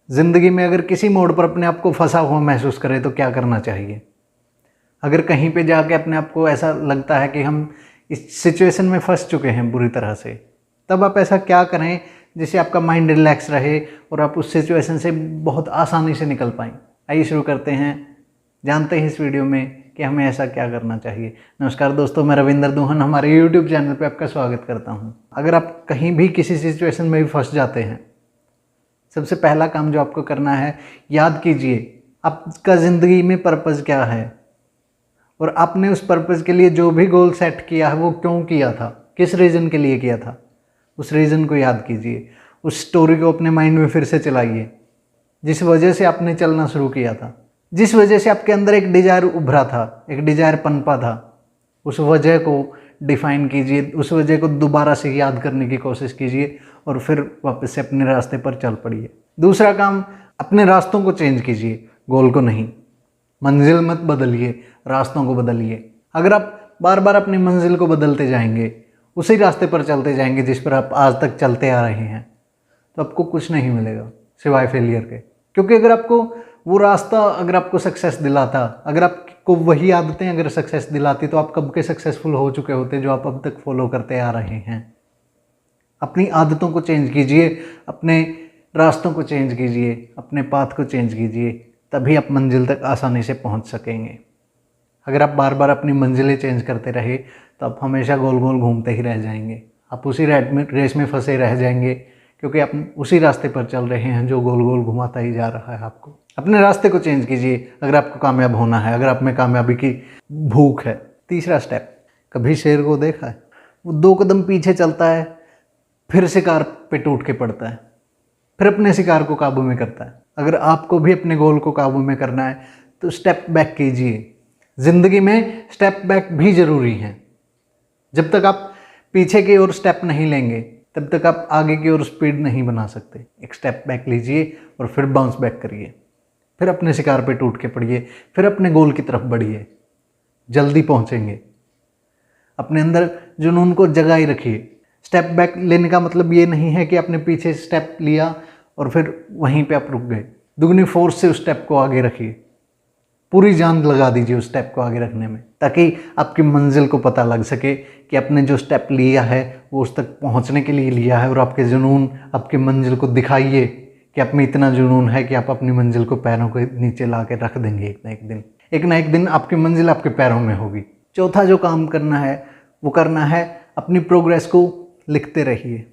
ज़िंदगी में अगर किसी मोड़ पर अपने आप को फंसा हुआ महसूस करें तो क्या करना चाहिए? अगर कहीं पे जाके अपने आप को ऐसा लगता है कि हम इस सिचुएशन में फंस चुके हैं बुरी तरह से, तब आप ऐसा क्या करें जिससे आपका माइंड रिलैक्स रहे और आप उस सिचुएशन से बहुत आसानी से निकल पाएँ? आइए शुरू करते हैं, जानते हैं इस वीडियो में कि हमें ऐसा क्या करना चाहिए। नमस्कार दोस्तों, मैं रविंदर दुहन हमारे यूट्यूब चैनल पे आपका स्वागत करता हूँ। अगर आप कहीं भी किसी सिचुएशन में भी फंस जाते हैं, सबसे पहला काम जो आपको करना है, याद कीजिए आपका ज़िंदगी में पर्पज़ क्या है और आपने उस पर्पज़ के लिए जो भी गोल सेट किया है वो क्यों किया था, किस रीज़न के लिए किया था, उस रीज़न को याद कीजिए। उस स्टोरी को अपने माइंड में फिर से चलाइए जिस वजह से आपने चलना शुरू किया था, जिस वजह से आपके अंदर एक डिज़ायर उभरा था, एक डिज़ायर पनपा था। उस वजह को डिफ़ाइन कीजिए, उस वजह को दोबारा से याद करने की कोशिश कीजिए और फिर वापस से अपने रास्ते पर चल पड़िए। दूसरा काम, अपने रास्तों को चेंज कीजिए, गोल को नहीं। मंजिल मत बदलिए, रास्तों को बदलिए। अगर आप बार बार अपनी मंजिल को बदलते जाएंगे, उसी रास्ते पर चलते जाएंगे जिस पर आप आज तक चलते आ रहे हैं, तो आपको कुछ नहीं मिलेगा सिवाय फेलियर के। क्योंकि अगर आपको वो रास्ता अगर आपको सक्सेस दिलाता, अगर आपको वही आदतें अगर सक्सेस दिलाती, तो आप कब के सक्सेसफुल हो चुके होते जो आप अब तक फॉलो करते आ रहे हैं। अपनी आदतों को चेंज कीजिए, अपने रास्तों को चेंज कीजिए, अपने पाथ को चेंज कीजिए, तभी आप मंजिल तक आसानी से पहुंच सकेंगे। अगर आप बार बार अपनी मंजिलें चेंज करते रहे तो आप हमेशा गोल गोल घूमते ही रह जाएंगे। आप उसी रेस में फंसे रह जाएंगे, क्योंकि आप उसी रास्ते पर चल रहे हैं जो गोल गोल घुमाता ही जा रहा है आपको। अपने रास्ते को चेंज कीजिए अगर आपको कामयाब होना है, अगर आप में कामयाबी की भूख है। तीसरा स्टेप, कभी शेर को देखा है? वो 2 कदम पीछे चलता है, फिर शिकार पे टूट के पड़ता है, फिर अपने शिकार को काबू में करता है। अगर आपको भी अपने गोल को काबू में करना है तो स्टेप बैक कीजिए। ज़िंदगी में स्टेप बैक भी ज़रूरी हैं। जब तक आप पीछे की ओर स्टेप नहीं लेंगे तब तक आप आगे की ओर स्पीड नहीं बना सकते। एक स्टेप बैक लीजिए और फिर बाउंस बैक करिए, फिर अपने शिकार पे टूट के पड़िए, फिर अपने गोल की तरफ बढ़िए, जल्दी पहुंचेंगे। अपने अंदर जुनून को जगाए रखिए। स्टेप बैक लेने का मतलब ये नहीं है कि आपने पीछे स्टेप लिया और फिर वहीं पे आप रुक गए। दुगनी फोर्स से उस स्टेप को आगे रखिए, पूरी जान लगा दीजिए उस स्टेप को आगे रखने में, ताकि आपकी मंजिल को पता लग सके कि आपने जो स्टेप लिया है वो उस तक पहुंचने के लिए लिया है। और आपके जुनून, आपकी मंजिल को दिखाइए कि आप में इतना जुनून है कि आप अपनी मंजिल को पैरों के नीचे ला के रख देंगे। एक ना एक दिन, एक ना एक दिन आपकी मंजिल आपके पैरों में होगी। चौथा जो काम करना है वो करना है, अपनी प्रोग्रेस को लिखते रहिए।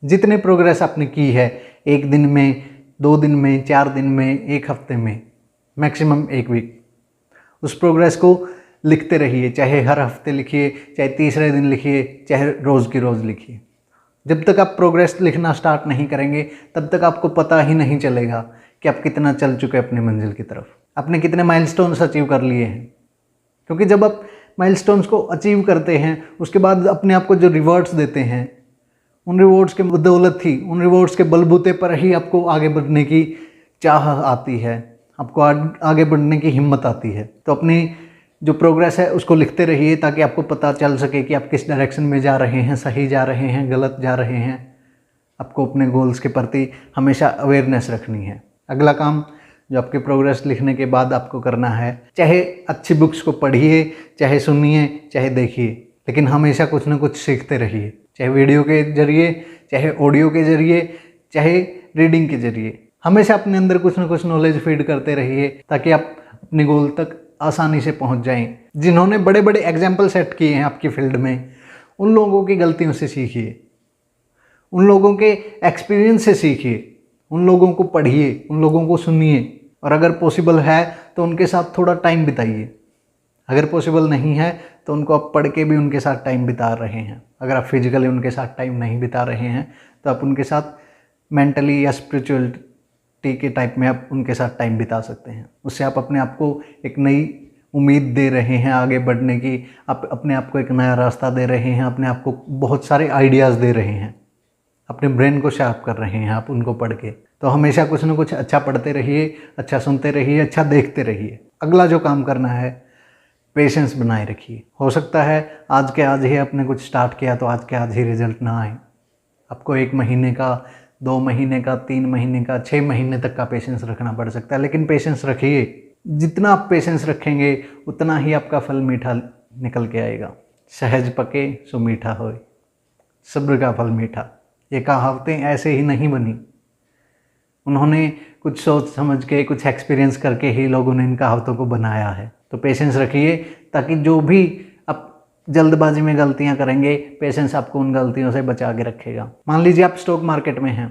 जितने प्रोग्रेस आपने की है, 1 दिन में, 2 दिन में, 4 दिन में, 1 हफ्ते में, मैक्सिमम 1 वीक, उस प्रोग्रेस को लिखते रहिए। चाहे हर हफ्ते लिखिए, चाहे तीसरे दिन लिखिए, चाहे रोज़ की रोज़ लिखिए। जब तक आप प्रोग्रेस लिखना स्टार्ट नहीं करेंगे तब तक आपको पता ही नहीं चलेगा कि आप कितना चल चुके हैं अपनी मंजिल की तरफ, आपने कितने माइलस्टोन्स अचीव कर लिए हैं। क्योंकि जब आप माइलस्टोन्स को अचीव करते हैं, उसके बाद अपने आप को जो रिवॉर्ड्स देते हैं, उन रिवॉर्ड्स के बदौलत ही, उन रिवॉर्ड्स के बलबूते पर ही आपको आगे बढ़ने की चाह आती है, आपको आगे बढ़ने की हिम्मत आती है। तो अपनी जो प्रोग्रेस है उसको लिखते रहिए, ताकि आपको पता चल सके कि आप किस डायरेक्शन में जा रहे हैं, सही जा रहे हैं, गलत जा रहे हैं। आपको अपने गोल्स के प्रति हमेशा अवेयरनेस रखनी है। अगला काम जो आपके प्रोग्रेस लिखने के बाद आपको करना है, चाहे अच्छी बुक्स को पढ़िए, चाहे सुनिए, चाहे देखिए, लेकिन हमेशा कुछ ना कुछ सीखते रहिए। चाहे वीडियो के जरिए, चाहे ऑडियो के जरिए, चाहे रीडिंग के जरिए, हमेशा अपने अंदर कुछ ना कुछ नॉलेज फीड करते रहिए, ताकि आप अपने गोल तक आसानी से पहुंच जाएं। जिन्होंने बड़े बड़े एग्जाम्पल सेट किए हैं आपकी फील्ड में, उन लोगों की गलतियों से सीखिए, उन लोगों के एक्सपीरियंस से सीखिए, उन लोगों को पढ़िए, उन लोगों को सुनिए, और अगर पॉसिबल है तो उनके साथ थोड़ा टाइम बिताइए। अगर पॉसिबल नहीं है तो उनको आप पढ़ के भी उनके साथ टाइम बिता रहे हैं। अगर आप फिजिकली उनके साथ टाइम नहीं बिता रहे हैं तो आप उनके साथ मेंटली या स्पिरिचुअलिटी के टाइप में आप उनके साथ टाइम बिता सकते हैं। उससे आप अपने आप को एक नई उम्मीद दे रहे हैं आगे बढ़ने की, आप अपने आप को एक नया रास्ता दे रहे हैं, अपने आप को बहुत सारे आइडियाज़ दे रहे हैं, अपने ब्रेन को शार्प कर रहे हैं आप उनको पढ़ के। तो हमेशा कुछ ना कुछ अच्छा पढ़ते रहिए, अच्छा सुनते रहिए, अच्छा देखते रहिए। अगला जो काम करना है, पेशेंस बनाए रखिए। हो सकता है आज के आज ही आपने कुछ स्टार्ट किया तो आज के आज ही रिजल्ट ना आए, आपको 1 महीने का, 2 महीने का, 3 महीने का, 6 महीने तक का पेशेंस रखना पड़ सकता है, लेकिन पेशेंस रखिए। जितना आप पेशेंस रखेंगे उतना ही आपका फल मीठा निकल के आएगा। सहज पके सो मीठा होए, सब्र का फल मीठा। ये कहावतें ऐसे ही नहीं बनी, उन्होंने कुछ सोच समझ के, कुछ एक्सपीरियंस करके ही लोगों ने इन कहावतों को बनाया है। तो पेशेंस रखिए, ताकि जो भी आप जल्दबाजी में गलतियां करेंगे, पेशेंस आपको उन गलतियों से बचा के रखेगा। मान लीजिए आप स्टॉक मार्केट में हैं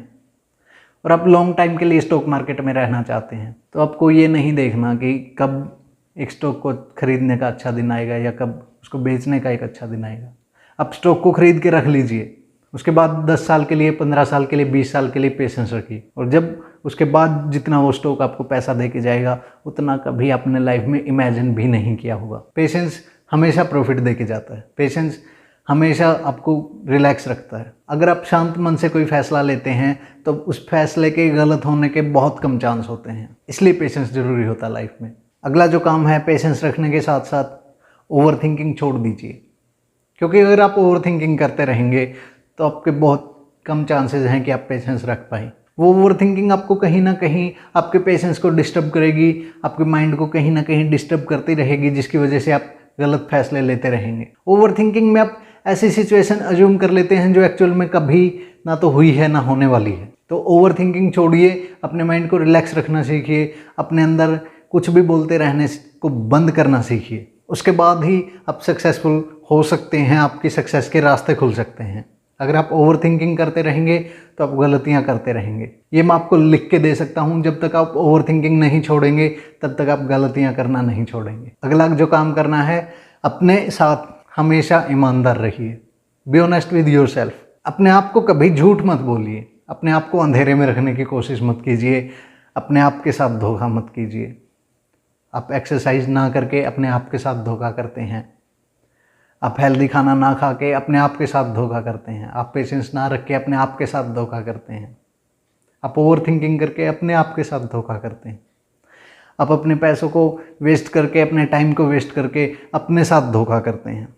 और आप लॉन्ग टाइम के लिए स्टॉक मार्केट में रहना चाहते हैं, तो आपको ये नहीं देखना कि कब एक स्टॉक को खरीदने का अच्छा दिन आएगा या कब उसको बेचने का एक अच्छा दिन आएगा। आप स्टॉक को खरीद के रख लीजिए, उसके बाद 10 साल के लिए, 15 साल के लिए, 20 साल के लिए पेशेंस रखिए, और जब उसके बाद जितना वो स्टॉक आपको पैसा दे के जाएगा उतना कभी आपने लाइफ में इमेजिन भी नहीं किया होगा। पेशेंस हमेशा प्रॉफिट दे के जाता है, पेशेंस हमेशा आपको रिलैक्स रखता है। अगर आप शांत मन से कोई फैसला लेते हैं तो उस फैसले के गलत होने के बहुत कम चांस होते हैं, इसलिए पेशेंस जरूरी होता है लाइफ में। अगला जो काम है, पेशेंस रखने के साथ साथ ओवर थिंकिंग छोड़ दीजिए, क्योंकि अगर आप ओवर थिंकिंग करते रहेंगे तो आपके बहुत कम चांसेस हैं कि आप पेशेंस रख पाएँ। वो ओवर थिंकिंग आपको कहीं ना कहीं आपके पेशेंस को डिस्टर्ब करेगी, आपके माइंड को कहीं ना कहीं डिस्टर्ब करती रहेगी, जिसकी वजह से आप गलत फैसले लेते रहेंगे। ओवर थिंकिंग में आप ऐसी सिचुएशन अज्यूम कर लेते हैं जो एक्चुअल में कभी ना तो हुई है ना होने वाली है। तो ओवर थिंकिंग छोड़िए, अपने माइंड को रिलैक्स रखना सीखिए, अपने अंदर कुछ भी बोलते रहने को बंद करना सीखिए। उसके बाद ही आप सक्सेसफुल हो सकते हैं, आपकी सक्सेस के रास्ते खुल सकते हैं। अगर आप ओवर थिंकिंग करते रहेंगे तो आप गलतियां करते रहेंगे। ये मैं आपको लिख के दे सकता हूं, जब तक आप ओवर थिंकिंग नहीं छोड़ेंगे तब तक आप गलतियां करना नहीं छोड़ेंगे। अगला जो काम करना है, अपने साथ हमेशा ईमानदार रहिए। Be honest with your self. अपने आप को कभी झूठ मत बोलिए, अपने आप को अंधेरे में रखने की कोशिश मत कीजिए, अपने आप के साथ धोखा मत कीजिए। आप एक्सरसाइज ना करके अपने आप के साथ धोखा करते हैं, आप हेल्दी खाना ना खा के अपने आप के साथ धोखा करते हैं, आप पेशेंस ना रख के अपने आप के साथ धोखा करते हैं, आप ओवर थिंकिंग करके अपने आप के साथ धोखा करते हैं, आप अपने पैसों को वेस्ट करके, अपने टाइम को वेस्ट करके अपने साथ धोखा करते हैं।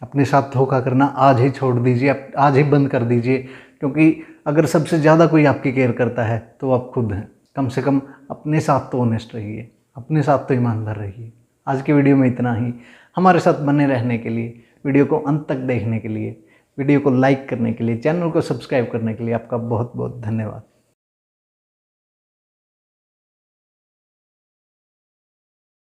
अपने साथ धोखा करना आज ही छोड़ दीजिए, आज ही बंद कर दीजिए, क्योंकि अगर सबसे ज़्यादा कोई आपकी केयर करता है तो आप खुद हैं। कम से कम अपने साथ तो ऑनेस्ट रहिए, अपने साथ तो ईमानदार रहिए। आज की वीडियो में इतना ही। हमारे साथ बने रहने के लिए, वीडियो को अंत तक देखने के लिए, वीडियो को लाइक करने के लिए, चैनल को सब्सक्राइब करने के लिए आपका बहुत बहुत धन्यवाद।